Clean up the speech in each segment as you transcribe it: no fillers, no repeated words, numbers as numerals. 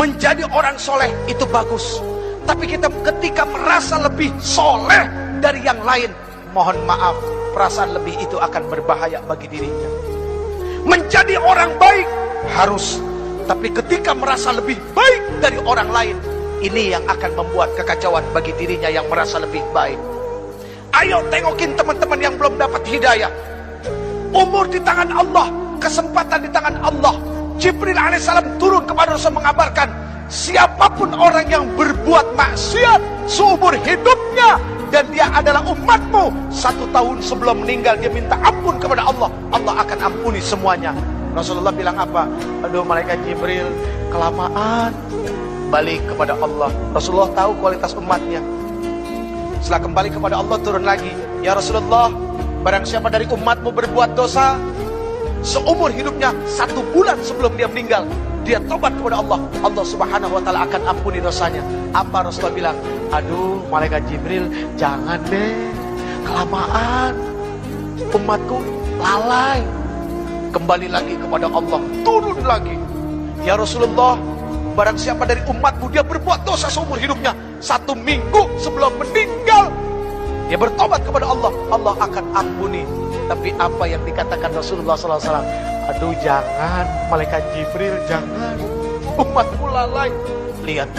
Menjadi orang soleh itu bagus, tapi kita ketika merasa lebih soleh dari yang lain, mohon maaf, perasaan lebih itu akan berbahaya bagi dirinya. Menjadi orang baik harus, tapi ketika merasa lebih baik dari orang lain, ini yang akan membuat kekacauan bagi dirinya yang merasa lebih baik. Ayo tengokin teman-teman yang belum dapat hidayah. Umur di tangan Allah, kesempatan di tangan Allah. Jibril alaihissalam turun kepada Rasul mengabarkan, siapapun orang yang berbuat maksiat seumur hidupnya dan dia adalah umatmu, 1 tahun sebelum meninggal dia minta ampun kepada Allah, Allah akan ampuni semuanya. Rasulullah bilang apa? Aduh malaikat Jibril, kelamaan. Balik kepada Allah. Rasulullah tahu kualitas umatnya. Setelah kembali kepada Allah, turun lagi, ya Rasulullah, barang siapa dari umatmu berbuat dosa seumur hidupnya, 1 bulan sebelum dia meninggal, dia tobat kepada Allah, Allah subhanahu wa ta'ala akan ampuni dosanya. Apa Rasulullah bilang? Aduh malaikat Jibril, jangan deh, kelamaan, umatku lalai. Kembali lagi kepada Allah, turun lagi, ya Rasulullah, barang siapa dari umatmu dia berbuat dosa seumur hidupnya, 1 minggu sebelum meninggal dia bertobat kepada Allah, Allah akan ampuni. Tapi apa yang dikatakan Rasulullah SAW? Aduh jangan malaikat Jibril, jangan, umatku lalai. Lihat,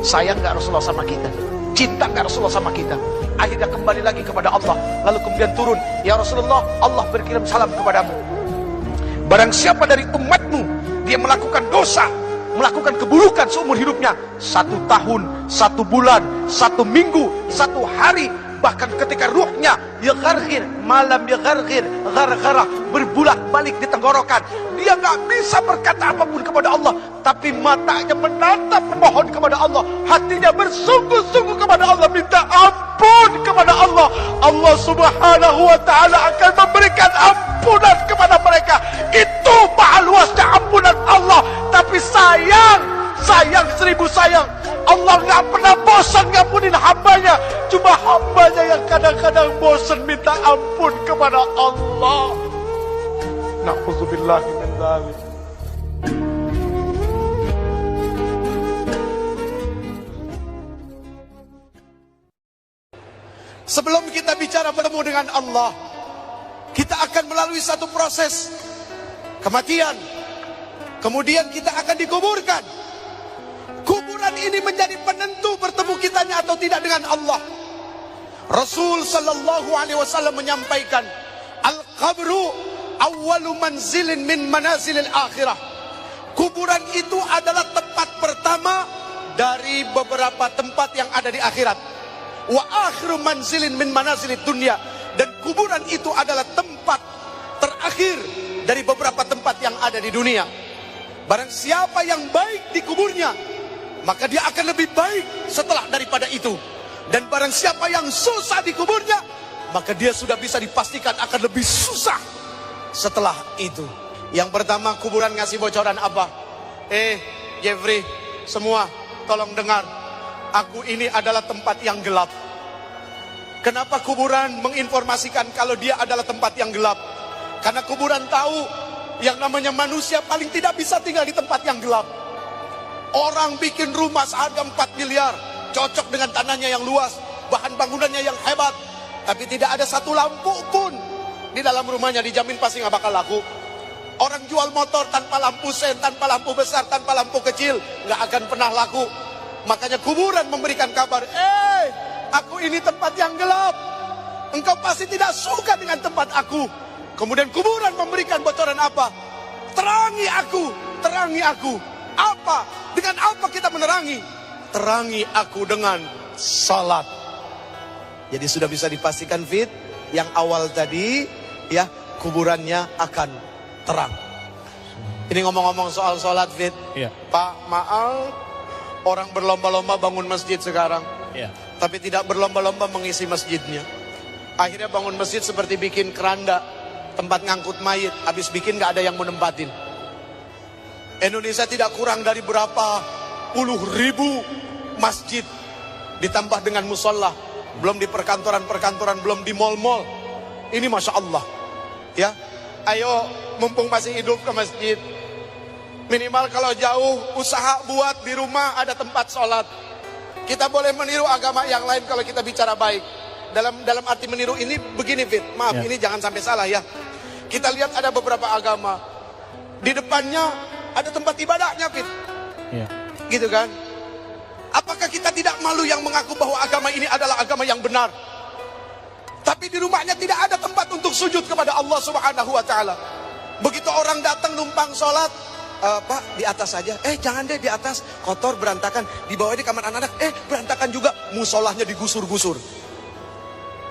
sayang gak Rasulullah sama kita? Cinta gak Rasulullah sama kita? Akhirnya kembali lagi kepada Allah. Lalu kemudian turun, ya Rasulullah, Allah berkirim salam kepadamu. Barang siapa dari umatmu dia melakukan dosa, melakukan keburukan seumur hidupnya, 1 tahun, 1 bulan, 1 minggu, 1 hari, bahkan ketika ruhnya yagargir, malam yagargir, gargara, berbulat balik di tenggorokan, dia nggak bisa berkata apapun kepada Allah, tapi matanya menatap memohon kepada Allah, hatinya bersungguh-sungguh kepada Allah, minta ampun kepada Allah, Allah subhanahu wa ta'ala akan memberikan ampunan kepada mereka. Itu maha luasnya ampunan Allah. Tapi sayang 1000 sayang, Allah nggak pernah bosan ngampunin hambanya. Cuma hambanya yang kadang-kadang bosan minta ampun kepada Allah. Na'udzubillahi min dzalik. Sebelum kita bicara bertemu dengan Allah, kita akan melalui satu proses kematian. Kemudian kita akan dikuburkan. Kuburan ini menjadi penentu bertemu kitanya atau tidak dengan Allah. Rasul sallallahu alaihi wasallam menyampaikan, al-qabru awwalu manzilin min manazilil akhirah. Kuburan itu adalah tempat pertama dari beberapa tempat yang ada di akhirat. Wa akhiru manzilin min manazilid dunya. Dan kuburan itu adalah tempat terakhir dari beberapa tempat yang ada di dunia. Barang siapa yang baik di kuburnya, maka dia akan lebih baik setelah daripada itu. Dan barang siapa yang susah di kuburnya, maka dia sudah bisa dipastikan akan lebih susah setelah itu. Yang pertama, kuburan ngasih bocoran apa? Jeffrey, semua tolong dengar, aku ini adalah tempat yang gelap. Kenapa kuburan menginformasikan kalau dia adalah tempat yang gelap? Karena kuburan tahu yang namanya manusia paling tidak bisa tinggal di tempat yang gelap. Orang bikin rumah seharga 4 miliar, cocok dengan tanahnya yang luas, bahan bangunannya yang hebat, tapi tidak ada satu lampu pun di dalam rumahnya, dijamin pasti nggak bakal laku. Orang jual motor tanpa lampu sen, tanpa lampu besar, tanpa lampu kecil, nggak akan pernah laku. Makanya kuburan memberikan kabar, aku ini tempat yang gelap, engkau pasti tidak suka dengan tempat aku. Kemudian kuburan memberikan bocoran apa? Terangi aku, terangi aku. Apa? Dengan apa kita menerangi? Terangi aku dengan salat. Jadi sudah bisa dipastikan Fit, yang awal tadi ya, kuburannya akan terang. Ini ngomong-ngomong soal salat Fit, ya. Pak, maaf, orang berlomba-lomba bangun masjid sekarang, ya. tapi tidak berlomba-lomba mengisi masjidnya. Akhirnya bangun masjid seperti bikin keranda, tempat ngangkut mayit, habis bikin gak ada yang menempatin. Indonesia tidak kurang dari berapa puluh ribu masjid, ditambah dengan musola, belum di perkantoran-perkantoran, belum di mal-mal. Ini Masya Allah ya. Ayo mumpung masih hidup ke masjid. Minimal kalau jauh, usaha buat di rumah ada tempat sholat. Kita boleh meniru agama yang lain kalau kita bicara baik. Dalam arti meniru ini begini, Fit. Maaf, ini jangan sampai salah ya. Kita lihat ada beberapa agama. Di depannya ada tempat ibadahnya, Fit. Gitu kan? Apakah kita tidak malu yang mengaku bahwa agama ini adalah agama yang benar? Tapi di rumahnya tidak ada tempat untuk sujud kepada Allah Subhanahu wa Ta'ala. Begitu orang datang numpang sholat, Pak, di atas saja. Jangan deh di atas, kotor, berantakan. Di bawah di kamar anak-anak, berantakan juga. Musolahnya digusur-gusur.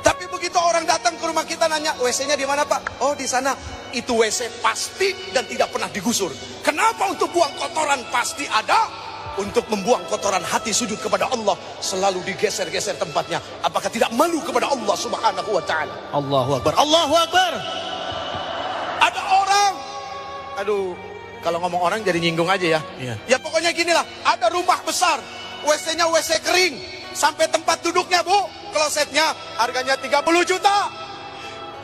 Tapi begitu orang datang ke rumah kita nanya, WC-nya di mana, Pak? Oh, di sana. Itu WC pasti dan tidak pernah digusur. Kenapa? Untuk buang kotoran pasti ada. Untuk membuang kotoran hati sujud kepada Allah selalu digeser-geser tempatnya. Apakah tidak malu kepada Allah Subhanahu wa Ta'ala? Allahu Akbar. Allahu Akbar. Ada orang, aduh, kalau ngomong orang jadi nyinggung aja ya. Ya pokoknya ginilah, ada rumah besar, WC-nya WC kering, sampai tempat duduknya, Bu, klosetnya harganya 30 juta.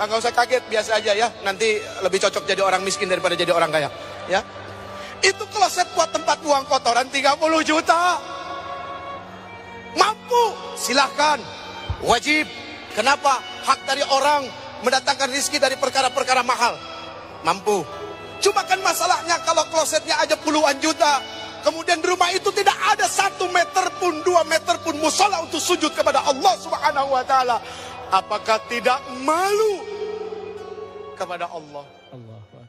Nggak usah kaget, biasa aja ya. Nanti lebih cocok jadi orang miskin daripada jadi orang kaya. Ya. Itu kloset buat tempat buang kotoran 30 juta. Mampu, silahkan. Wajib. Kenapa? Hak dari orang mendatangkan rezeki dari perkara-perkara mahal. Mampu. Cuma kan masalahnya kalau klosetnya aja puluhan juta. Kemudian di rumah itu tidak ada 1 meter pun, 2 meter pun musola untuk sujud kepada Allah Subhanahu wa Ta'ala. Apakah tidak malu kepada Allah? Allah.